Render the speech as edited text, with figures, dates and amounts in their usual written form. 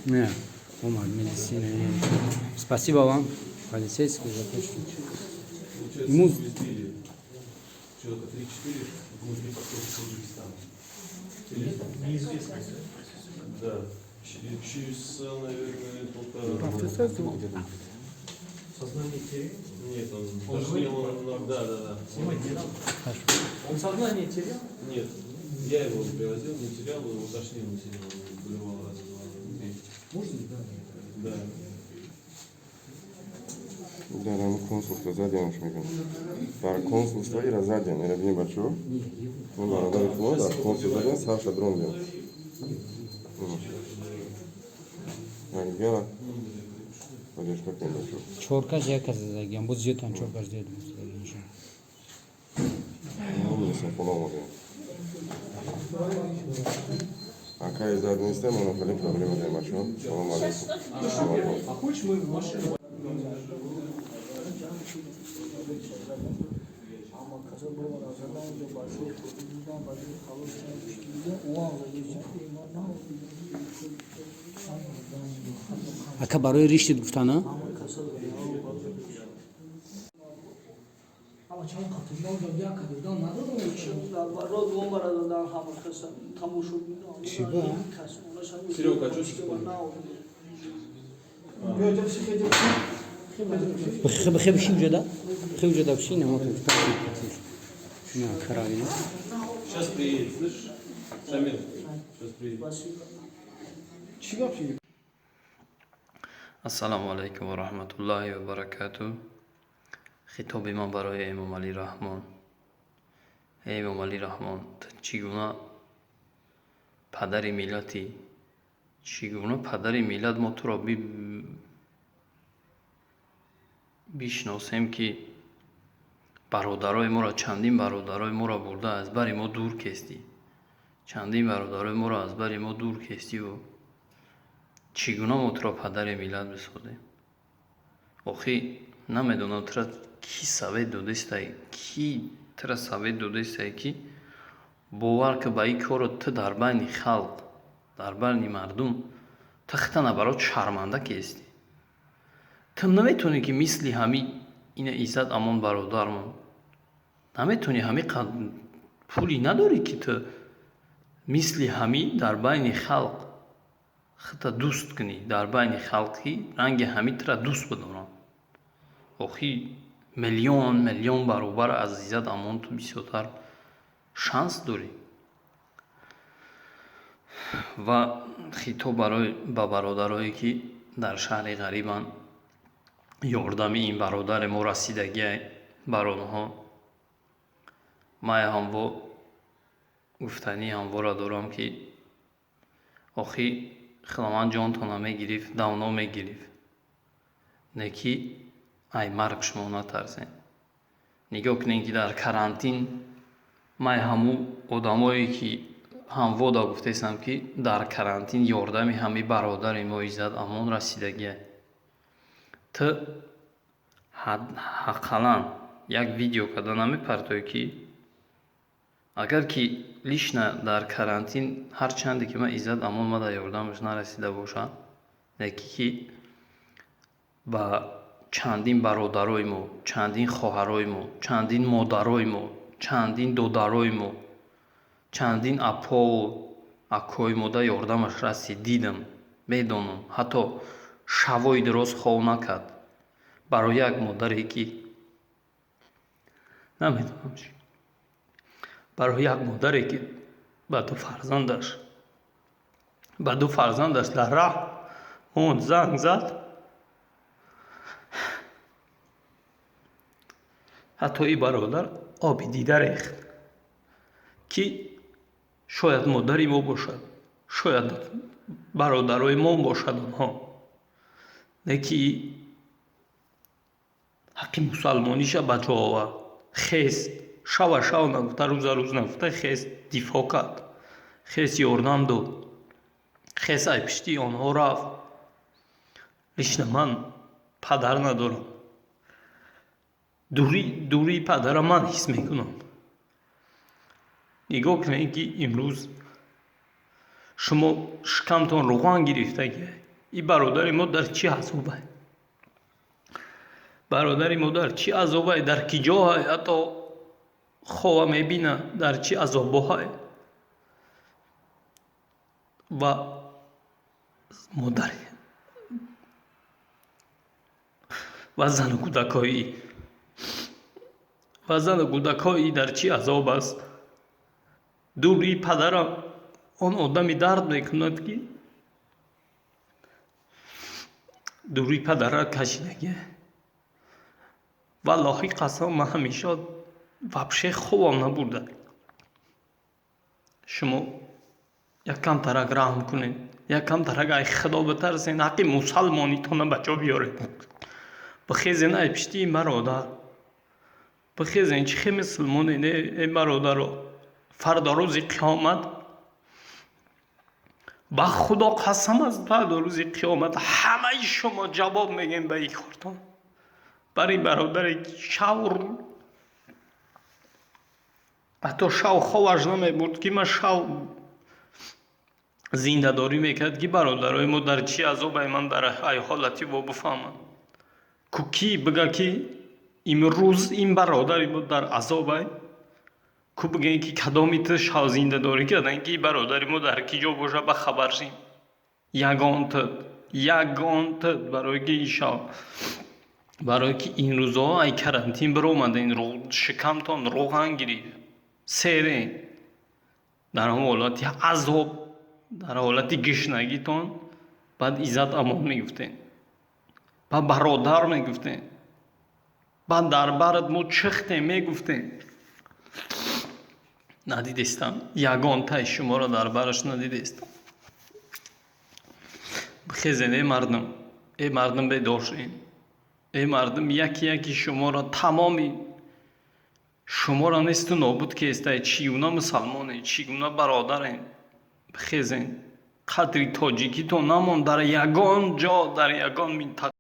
Не, Omar, медицина нет. Спасибо вам, полицейский, за то, что... Ему... Человека 3-4 внутри посольства Узбекистана. Неизвестно. Да. Часа, наверное, полтора. Сознание теряет? Нет, он говорит, да. Снимайте, да? Он сознание терял? Нет, я его привозил, не терял, его тошнил, не сидел, болевал раза два. Можно ли, да? Да. Дарам консулство задянуш меган. Бар консулство ира задян, ира бин бачо. Он барадар фло, да, консул задян, саша дрон ден. Yani gel. Hadi şpak ben bачо. Чоркаш яказ задаган, буз жетан чоркаш дедим задаган шо. Ну, не съм по-ново. Ака издаден сте, но напали проблема да има чо. Салам алейкум. А хочешь мы в машину? Ака барои риштит гуфтана? Ama çan katından da bir kadından надо mı şimdi rod bombalardan hamur kasa tam şu Şiba. Серега, а что сейчас? بخير بشي وجدا بخير وجدا بشي نموت на каравина. Сейчас приедет, слышишь? Шамил, сейчас приедет. Ассаламу алейкум ва рахматуллахи ва баракату. Хитоби ман барои Имом Али Раҳмон. Имом Али Раҳмон, чӣ гуна падари миллати, чӣ гуна падари миллат мо туро бишносем ки бародарои моро, чандин бародарои моро бурда аз бари мо дур кестӣ. Чандин бародарои моро аз бари мо дур кестиву чӣ гуна мо туро падари миллат бисозем. Охи намедонам тура кӣ савет додистае, кӣ тура савет додистае ки бовар ки ба ин корро ту дар байни халқ, дар байни мардум ту хитана барот шарманда кестӣ. Ту наметонӣ ки мисли ҳами ина иззат амон бародармон, наметонӣ ҳами пули надорӣ ки ту мисли ҳами дар байни халқ хита дӯст кунӣ, дар байни халқи ранги ҳами тура дӯст бидоранд. Охи миллион баробар аз иззат амон ту бисёртар шанс дорӣ. Ва хитоб ба бародарое ки дар шаҳри ғарибанд, ёрдами ин бародари мо расидагия бар онҳо. ман ҳамво гуфтани ҳамвора дорам ки охи худованд ҷонтона мегирифт, давно мегирифт, не ки ай марг шумо натарсен. нигоҳ кунед ки дар карантин ман ҳамун одамое ки ҳамвода гуфтесам ки дар карантин ёрдами ҳами бародари мо иззат амон расидагия. ту ҳаққалан як видео карда намепартоӣ ки агар ки лишна дар карантин ҳарчанде ки ман иззат амон мада ёрдамаш нарасида боша, леки ки ба чандин бародарои мо, чандин хоҳарои мо, чандин модарои мо, чандин додарои мо, чандин апову акои мода ёрдамаш расид, дидам, медонам, ҳатто шавои дроз хов накард барои як модаре ки намедонам чӣ, барои як модаре ки ба ду фарзандаш дар раҳ монд, занг зад, ҳатто ин бародар оби дида рехт ки шояд модари мо бошад, шояд бародарои мо бошад онҳо, леки ҳаққи мусалмониша ба ҷо овард. хест шава нагуфта, рӯза рӯз нагуфта, хест дифоъ кард, хест ёрдам дод, хест ай пишти онҳо рафт. лишна ман падар надорам, дурии падара ман ҳис мекунам. нигоҳ кунед ки имрӯз شما شکمتان روغن گرفتگی. این برادر ما در چی عذابه؟ برادر ما در چی عذابه؟ در کی جاهای؟ حتی خواه میبینه در چی عذابه و مادر و زن کودکایی در چی عذاب است. دوری پدر آن آدمی درد میکند که دوری پدر را کشیدگی. والله قسم من همیشه وابشه خوبم نبوده. شما یک کم ترک رحم کنید، یک کم ترک ای خدا بترسین، حقی مسلمانی تو بچه بیارید. بخیزین ای پشتی این برادر، بخیزین چه مسلمانی نه این برادر رو فردا روز قیامت با خدا قسم از بعد روز قیامت همه شما جواب میگین به این کارتون. برای برادر شاور حتی شاو خواهش نمیبود که من شاو زنده داری میکرد که برادرای ما در چی عذاب من در ای حالتی با بفهمم کی بگه که امروز این برادر ما در عذاب کو بگه که کدامی تو شاو زنده داری کردن که برادر ما در کی جا باشه به خبر شیم. یگان تد برای که ایشا برای که این روزها ای کرنتین برو اومده این شکمتان روغن گیرید سیره در هم حالتی عذاب در حالتی گشنگیتان بعد عزت امان میگفتین بعد برادر میگفتین بعد دربارت مو چخته میگفتین. ندیدستم یگان تای شما را دربارش ندیدستم. بخیزین ای مردم بیدار شین. ای مردم یکی شما را تمامی شما را نیست نابود که است. چیگونه مسلمانه چیگونه برادرین. بخیزین قدری تاجیکی تو نمان در یگان جا در یگان منطقه